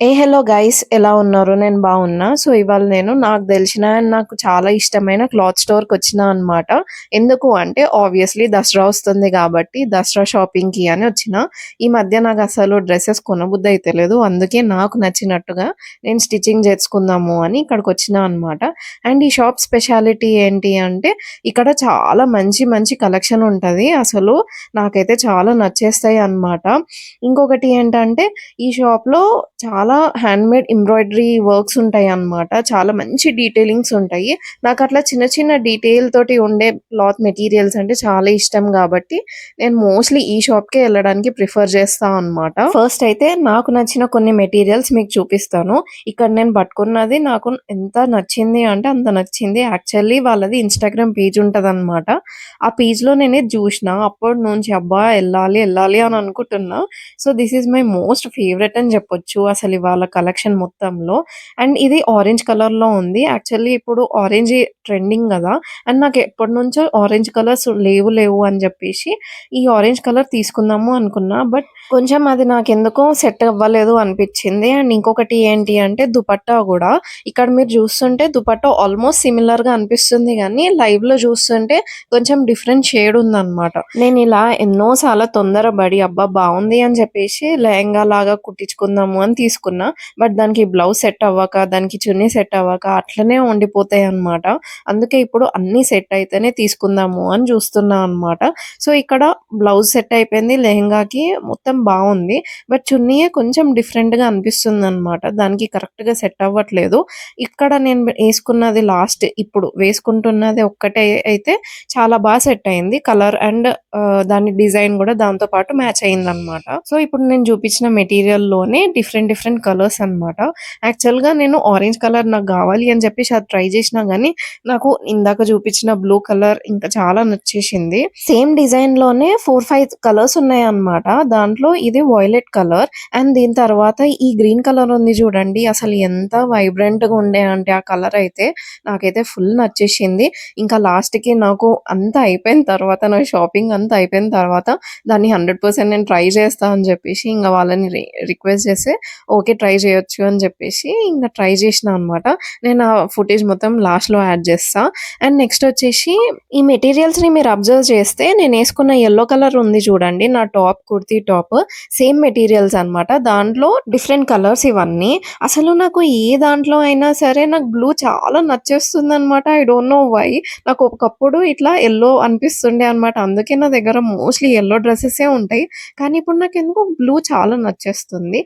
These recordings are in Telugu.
హలో గైస్, ఎలా ఉన్నారు? నేను బాగున్నా. సో ఇవాళ నేను నాకు తెలిసిన అండ్ నాకు చాలా ఇష్టమైన క్లాత్ స్టోర్కి వచ్చిన అనమాట. ఎందుకు అంటే ఆబ్వియస్లీ దసరా వస్తుంది కాబట్టి దసరా షాపింగ్కి అని వచ్చిన. ఈ మధ్య నాకు అసలు డ్రెస్సెస్ కొనబుద్ధి అయితే లేదు, అందుకే నాకు నచ్చినట్టుగా నేను స్టిచ్చింగ్ చేసుకుందాము అని ఇక్కడికి వచ్చిన అనమాట. అండ్ ఈ షాప్ స్పెషాలిటీ ఏంటి అంటే ఇక్కడ చాలా మంచి మంచి కలెక్షన్ ఉంటుంది. అసలు నాకైతే చాలా నచ్చేస్తాయి అన్నమాట. ఇంకొకటి ఏంటంటే ఈ షాప్‌లో చాలా హ్యాండ్‌మేడ్ ఎంబ్రాయిడరీ వర్క్స్ ఉంటాయన్నమాట. చాలా మంచి డీటెయిలింగ్స్ ఉంటాయి. నాకట్లా చిన్న చిన్న డీటెయిల్ తోటి ఉండే క్లాత్ మెటీరియల్స్ అంటే చాలా ఇష్టం గాబట్టి, నేను మోస్ట్‌లీ ఈ షాప్‌కే ఎళ్ళడానికి ప్రిఫర్ చేస్తా అనమాట. ఫస్ట్ అయితే నాకు నచ్చిన కొన్ని మెటీరియల్స్ మీకు చూపిస్తాను. ఇక్కడ నేను పట్టుకున్నది నాకు ఎంత నచ్చింది అంటే అంత నచ్చింది. యాక్చువల్లీ వాళ్ళది ఇన్‌స్టాగ్రామ్ పేజ్ ఉంటదనమాట. ఆ పేజ్‌లో నేను ఇది జూషిన. అప్పటి నుంచి అబ్బా! ఎళ్ళాలి, ఎళ్ళాలి అని అనుకుంటున్నా. So, this is my most favourite అని చెప్పొచ్చు అసలు ఇవాళ కలెక్షన్ మొత్తంలో. అండ్ ఇది ఆరెంజ్ కలర్‌లో ఉంది. యాక్చువల్లీ ఇప్పుడు ఆరెంజ్ ట్రెండింగ్ గదా! అండ్ నాకు ఎప్పటినుంచో ఆరెంజ్ కలర్స్ లేవు అని జెప్పేసి ఈ ఆరెంజ్ కలర్ తీసుకుందాము అనుకున్నా. బట్ కొంచెం అది నాకెందుకో సెట్ అవ్వలేదు అనిపిచ్చింది. అండ్ ఇంకొకటి ఏంటి అంటే దుపట్టా గూడా ఇక్కడ మీరు జూస్తుంటే దుపట్టా ఆల్మోస్ట్ సిమిలర్‌గా అనిపిస్తుంది గానీ లైవ్‌లో జూస్తుంటే కొంచెం డిఫరెంట్ షేడ్ ఉందన్నమాట. నేనిలా ఎన్నో సార్లు తొందరబడి అబ్బా! బావుంది అని చెప్పేసి లెహెంగా లాగా కుట్టించుకుందాము అని తీసుకున్నా. బట్ దానికి బ్లౌజ్ సెట్ అవ్వక, దానికి చున్నీ సెట్ అవ్వక అట్లనే ఉండిపోతాయన్నమాట. అందుకే ఇప్పుడు అన్నీ సెట్ అయితేనే తీసుకుందాము అని చూస్తున్నా అన్నమాట. సో, ఇక్కడ బ్లౌజ్ సెట్ అయిపోయింది. లెహెంగాకి మొత్తం బావుంది. బట్ చున్నీయే కొంచెం డిఫరెంట్‌గా అనిపిస్తుందన్నమాట. దానికి కరెక్ట్‌గా సెట్ అవ్వట్లేదు. ఇక్కడ నేను ఏసుకున్నది లాస్ట్ ఇప్పుడు వేసుకుంటున్నది ఒక్కటే అయితే చాలా సెట్ అయింది. కలర్ అండ్ దాని డిజైన్ గూడా దాంతో పాటు మ్యాచ్ అయిందనమాట. సో, ఇప్పుడు నేను చూపించిన మెటీరియల్‌లోనే డిఫరెంట్ డిఫరెంట్ కలర్స్ అనమాట. యాక్చువల్‌గా నేను ఆరెంజ్ కలర్ నాకు గావాలి అని చెప్పేసి అది ట్రై చేసినా గానీ, నాకు ఇందాక చూపించిన బ్లూ కలర్ ఇంకా చాలా నచ్చేసింది. సేమ్ డిజైన్‌లోనే 4, 5 కలర్స్ ఉన్నాయన్నమాట. దాంట్లో ఇది వయొలెట్ కలర్ అండ్ దీని తర్వాత ఈ గ్రీన్ కలర్ ఉంది చూడండి. అసలు ఎంత వైబ్రెంట్‌గా ఉండే అంటే ఆ కలర్ అయితే నాకైతే ఫుల్ నచ్చేసింది. ఇంకా లాస్ట్‌కి నాకు అంతా అయిపోయిన తర్వాత నా షాపింగ్ అంతా అయిపోయిన తర్వాత దాన్ని 100% నేను ట్రై చేస్తా అని చెప్పేసి ఇంక వాళ్ళని రిక్వెస్ట్ చేస్తే ఓకే ట్రై చేయొచ్చు అని చెప్పేసి ఇంక ట్రై చేసిన అనమాట. నేను ఆ ఫుటేజ్ మొత్తం లాస్ట్‌లో యాడ్ చేస్తా. అండ్ నెక్స్ట్ వచ్చేసి ఈ మెటీరియల్స్‌ని మీరు అబ్జర్వ్ చేస్తే నేను వేసుకున్న యెల్లో కలర్ ఉంది చూడండి నా top kurti top same materials అనమాట. దాంట్లో డిఫరెంట్ కలర్స్ ఇవన్నీ. అసలు నాకు ఏ దాంట్లో అయినా సరే నాకు బ్లూ చాలా నచ్చేస్తుందనమాట. I don't know why. నాకు ఒకప్పుడు ఇట్లా యెల్లో అనిపిస్తుండే అనమాట. అందుకే నా దగ్గర మోస్ట్‌లీ యెల్లో డ్రెసెసే ఉంటాయి. కానీ ఇప్పుడు నాకెందుకో బ్లూ చాలా నచ్చేస్తుంది.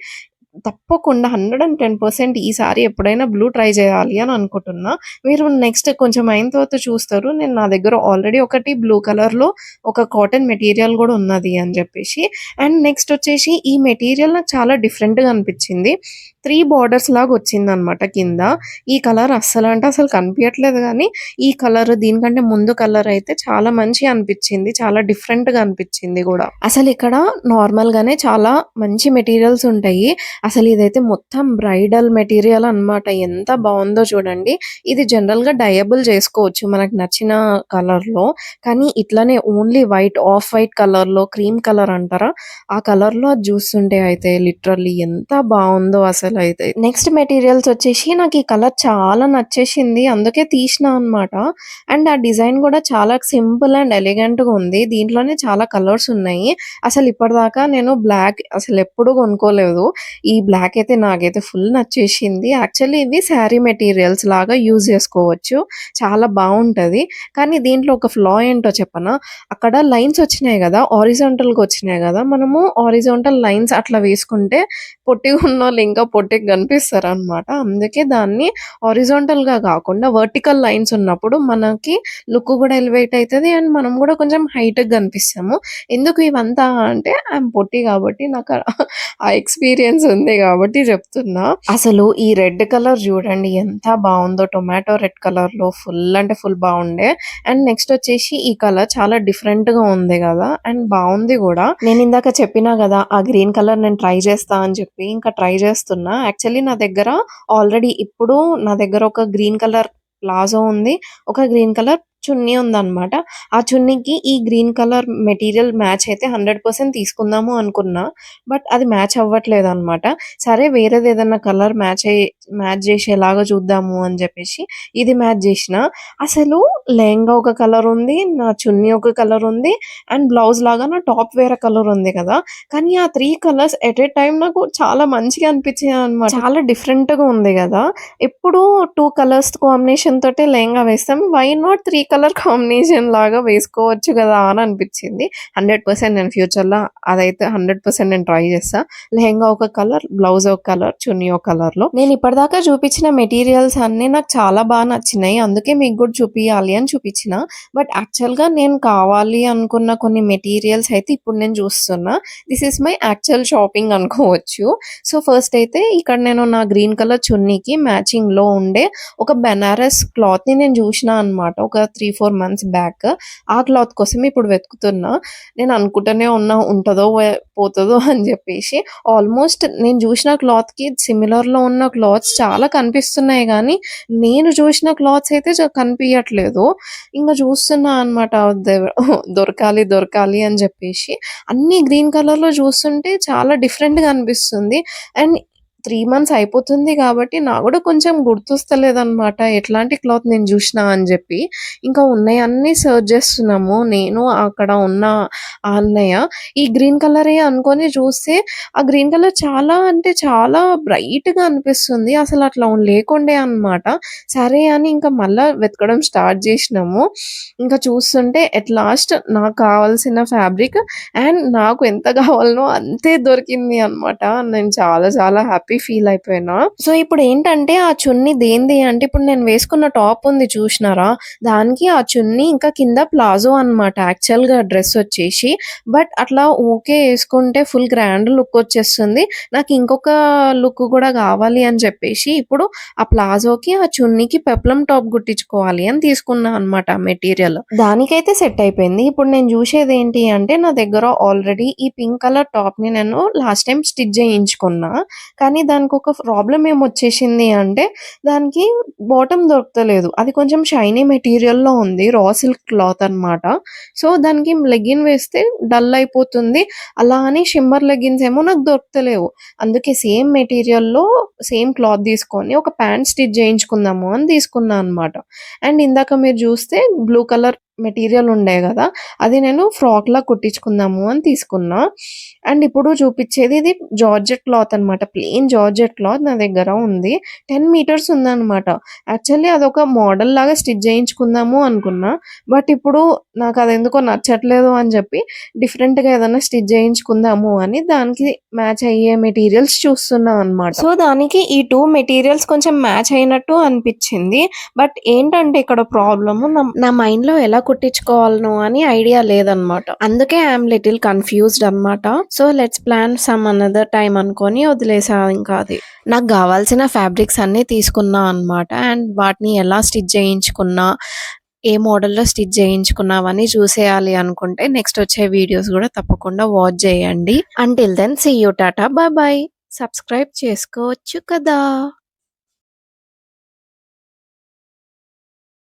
తప్పకుండా 110% ఈసారి ఎప్పుడైనా బ్లూ ట్రై చేయాలి అని అనుకుంటున్నా. మీరు నెక్స్ట్ కొంచెం అయిన తర్వాత చూస్తారు. నేను నా దగ్గర ఆల్రెడీ ఒకటి బ్లూ కలర్‌లో ఒక కాటన్ మెటీరియల్ గూడా ఉన్నది అని జెప్పేసి. అండ్ నెక్స్ట్ వచ్చేసి ఈ మెటీరియల్ నాకు చాలా డిఫరెంట్‌గా అనిపిచ్చింది. 3 బోర్డర్స్ లాగా వచ్చిందనమాట కింద. ఈ కలర్ అస్సలంటే అసలు కనిపియట్లేదు గానీ, ఈ కలర్ దీనికంటే ముందు కలర్ అయితే చాలా మంచిగా అనిపిచ్చింది. చాలా డిఫరెంట్‌గా అనిపిచ్చింది గూడా. అసలిక్కడ నార్మల్‌గానే చాలా మంచి మెటీరియల్స్ ఉంటాయి. అసలు ఇదైతే మొత్తం బ్రైడల్ మెటీరియల్ అన్నమాట. ఎంత బావుందో చూడండి. ఇది జనరల్‌గా డయబుల్ చేసుకోవచ్చు మనకు నచ్చిన కలర్‌లో. కానీ ఇట్లనే ఓన్లీ వైట్, ఆఫ్ వైట్ కలర్‌లో క్రీమ్ కలర్ అంటారా? ఆ కలర్‌లో అది చూస్తుంటే అయితే లిటరల్లీ ఎంత బావుందో అసలైతే. నెక్స్ట్ మెటీరియల్స్ వచ్చేసి నాకు ఈ కలర్ చాలా నచ్చేసింది. అందుకే తీసినా అన్నమాట. అండ్ ఆ డిజైన్ గూడా చాలా సింపుల్ అండ్ ఎలిగెంట్‌గా ఉంది. దీంట్లోనే చాలా కలర్స్ ఉన్నాయి. అసలు ఇప్పటిదాకా నేను బ్లాక్ అసలెప్పుడు కొనుక్కోలేదు. ఈ బ్లాక్ అయితే నాకైతే ఫుల్ నచ్చేసింది. యాక్చువల్లీ ఇవి శారీ మెటీరియల్స్ లాగా యూజ్ చేసుకోవచ్చు. చాలా బావుంటది. కానీ దీంట్లో ఒక ఫ్లా ఏంటో చెప్పనా? అక్కడ లైన్స్ వచ్చినాయి గదా! హారిజాంటల్‌గా వచ్చినాయి గదా! మనము హారిజాంటల్ లైన్స్ అట్లా వేసుకుంటే పొట్టిగా ఉన్నోళ్ళు ఇంకా పొట్టిగా కనిపిస్తారనమాట. అందుకే దాన్ని హారిజాంటల్‌గా గాకుండా వర్టికల్ లైన్స్ ఉన్నప్పుడు మనకి లుక్ గూడా ఎలివేట్ అయితది. అండ్ మనం గూడా కొంచెం హైట్‌గా కనిపిస్తాము. ఎందుకు ఇవంతా అంటే ఐయామ్ పొట్టి గాబట్టి నాకు ఆ ఎక్స్‌పీరియన్స్ ఉంది గాబట్టి జెప్తున్నా. అసలు ఈ రెడ్ కలర్ జూడండి ఎంత బావుందో టొమాటో రెడ్ కలర్‌లో ఫుల్ అంటే ఫుల్ బావుండే. అండ్ నెక్స్ట్ వచ్చేసి ఈ కలర్ చాలా డిఫరెంట్‌గా ఉంది గదా! అండ్ బావుంది గూడా. నేనిందాక చెప్పినా గదా! ఆ గ్రీన్ కలర్ నేను ట్రై చేస్తా అని చెప్పి ఇంకా ట్రై చేస్తున్నా. యాక్చువల్లీ నా దగ్గర ఆల్రెడీ ఇప్పుడు నా దగ్గర ఒక గ్రీన్ కలర్ ప్లాజో ఉంది. ఒక గ్రీన్ కలర్ చున్నీ ఉందన్నమాట. ఆ చున్నీకి ఈ గ్రీన్ కలర్ మెటీరియల్ మ్యాచ్ అయితే 100% తీసుకుందాము అనుకున్నా. బట్ అది మ్యాచ్ అవ్వట్లేదన్నమాట. సరే వేరేదేదన్నా కలర్ మ్యాచ్ జేసేలాగా చూద్దాము అని జెప్పేసి ఇది మ్యాచ్ జేసినా. అసలు లెహంగా ఒక కలర్ ఉంది. నా చున్నీ ఒక కలర్ ఉంది. అండ్ బ్లౌజ్ లాగా నా టాప్ వేరే కలర్ ఉంది కదా! కానీ ఆ 3 కలర్స్ ఎట్ ఎ టైమ్ నాకు చాలా మంచిగా అనిపించాయన్నమాట. చాలా డిఫరెంట్‌గా ఉంది గదా! ఎప్పుడు 2 కలర్స్ కాంబినేషన్ తోటే లెహంగా వేస్తాం. వై నాట్ 3 కలర్ కాంబినేషన్ లాగా వేసుకోవచ్చు గదా! అని అనిపించింది. 100% నేను ఫ్యూచర్‌లో అదైతే 100% నేను ట్రై చేస్తా. లెహంగా ఒక కలర్, బ్లౌజ్ ఒక కలర్, చున్నీ ఒక కలర్‌లో. నేను ఇప్పటిదాకా చూపించిన మెటీరియల్స్ అన్నీ నాకు చాలా నచ్చినాయి. అందుకే మీకు కూడా చూపియాలి అని చూపించిన. బట్ యాక్చువల్‌గా నేను కావాలి అనుకున్న కొన్ని మెటీరియల్స్ అయితే ఇప్పుడు నేను చూస్తున్నా. This is my actual shopping అనుకోవచ్చు. సో, ఫస్ట్ అయితే ఇక్కడ నేను నా గ్రీన్ కలర్ చున్నీకి మ్యాచింగ్‌లో ఉండే ఒక బెనారస్ క్లాత్‌ని నేను చూషినా అనమాట. ఒక 3, 4 మంత్స్ బ్యాక్. ఆ క్లాత్ కోసం ఇప్పుడు వెతుకుతున్నా. నేను అనుకుంటూనే ఉన్నా ఉంటదో పోతదో అని జెప్పేసి. ఆల్మోస్ట్ నేను జూషిన క్లాత్‌కి సిమిలర్‌లో ఉన్న క్లాత్స్ చాలా కనిపిస్తున్నాయి గానీ, నేను చూషిన క్లాత్స్ అయితే కనిపియట్లేదు. ఇంగ చూస్తున్నా అనమాట. దొరకాలి, దొరకాలి అని జెప్పేసి. అన్నీ గ్రీన్ కలర్‌లో చూస్తుంటే చాలా డిఫరెంట్‌గా అనిపిస్తుంది. అండ్ 3 మంత్స్ అయిపోతుంది గాబట్టి నాకు గూడా కొంచెం గుర్తొస్తలేదనమాట. ఎట్లాంటి క్లాత్ నేను జూషినా అని జెప్పి. ఇంకా ఉన్నయన్నీ సెర్చ్ జేస్తున్నాము. నేను అక్కడ ఉన్న ఆ అన్నయ్య. ఈ గ్రీన్ కలరే అనుకోని చూస్తే, ఆ గ్రీన్ కలర్ చాలా అంటే చాలా బ్రైట్‌గా అనిపిస్తుంది. అసలట్లా లేకుండే అనమాట. సరే అని ఇంకా మళ్ళా వెతకడం స్టార్ట్ జేషినాము. ఇంకా చూస్తుంటే ఎట్ లాస్ట్ నాకు కావాల్సిన ఫ్యాబ్రిక్ అండ్ నాకు ఎంత కావాలనో అంతే దొరికింది అనమాట. నేను చాలా చాలా హ్యాపీ ఫీల్ అయిపోయినా. సో, ఇప్పుడేంటంటే ఆ చున్నీ దేనిది అంటే ఇప్పుడు నేను వేసుకున్న టాప్ ఉంది చూషినారా? దానికి ఆ చున్నీ ఇంకా కింద ప్లాజో అనమాట యాక్చువల్‌గా డ్రెస్ వచ్చేసి. బట్ అట్లా ఊకే యేసుకుంటే ఫుల్ గ్రాండ్ లుక్ వచ్చేస్తుంది. నాకు ఇంకొక లుక్ గూడా గావాలి అని చెప్పేసి ఇప్పుడు ఆ ప్లాజోకి, ఆ చున్నీకి పెప్లమ్ టాప్ గుట్టించుకోవాలి అని తీసుకున్నా అనమాట మెటీరియల్. దానికైతే సెట్ అయిపోయింది. ఇప్పుడు నేను జూషేదేంటి అంటే నా దగ్గర ఆల్రెడీ ఈ పింక్ కలర్ టాప్‌ని నేను లాస్ట్ టైమ్ స్టిచ్ జేయించుకున్నా. కానీ దానికొక ప్రాబ్లమ్ ఏమొచ్చేసింది అంటే దానికి బాటమ్ దొరకతలేదు. అది కొంచెం షైనీ మెటీరియల్‌లో ఉంది. రా సిల్క్ క్లాత్ అనమాట. సో, దానికి లెగ్గిన్ వేస్తే డల్ అయిపోతుంది. అలా అని షిమ్మర్ లెగ్గిన్స్ ఏమో నాకు దొరకతలేవు. అందుకే సేమ్ మెటీరియల్‌లో సేమ్ క్లాత్ తీసుకొని ఒక ప్యాంట్ స్టిచ్ చేయించుకుందాము అని తీసుకున్నా అనమాట. అండ్ ఇందాక మీరు చూస్తే బ్లూ కలర్ మెటీరియల్ ఉండే గదా! అది నేను ఫ్రాక్‌లా కుట్టించుకుందాము అని తీసుకున్నా. అండ్ ఇప్పుడు చూపిచ్చేది ఇది జార్జెట్ క్లాత్ అనమాట. ప్లెయిన్ జార్జెట్ క్లాత్ నా దగ్గర ఉంది. 10 మీటర్స్ ఉందనమాట. యాక్చువల్లీ అదొక మోడల్‌లాగా స్టిచ్ చేయించుకుందాము అనుకున్నా. బట్ ఇప్పుడు నాకదెందుకో నచ్చట్లేదు అని చెప్పి డిఫరెంట్‌గా ఏదన్నా స్టిచ్ చేయించుకుందాము అని దానికి మ్యాచ్ అయ్యే మెటీరియల్స్ చూస్తున్నా అనమాట. సో, దానికి ఈ 2 మెటీరియల్స్ కొంచెం మ్యాచ్ అయినట్టు అనిపిచ్చింది. బట్ ఏంటంటే ఇక్కడ ప్రాబ్లము నా మైండ్‌లో ఎలా కుట్టించుకోవాలనో అని ఐడియా లేదనమాట. అందుకే ఐ యామ్ లిటిల్ కన్‌ఫ్యూజ్డ్ అనమాట. So, let's plan some another time అనుకోని వదిలేసా ఇంకా అది. నాకు గావాల్సిన ఫ్యాబ్రిక్స్ అన్నీ తీసుకున్నా అనమాట. అండ్ వాటిని ఎలా స్టిచ్ చేయించుకున్నా, ఏ మోడల్‌లో స్టిచ్ చేయించుకున్నా అవన్నీ చూసేయాలి అనుకుంటే నెక్స్ట్ వచ్చే వీడియోస్ గూడా తప్పకుండా వాచ్ చేయండి. Until then see you. Tata. Bye bye. Subscribe చేసుకోవచ్చు కదా!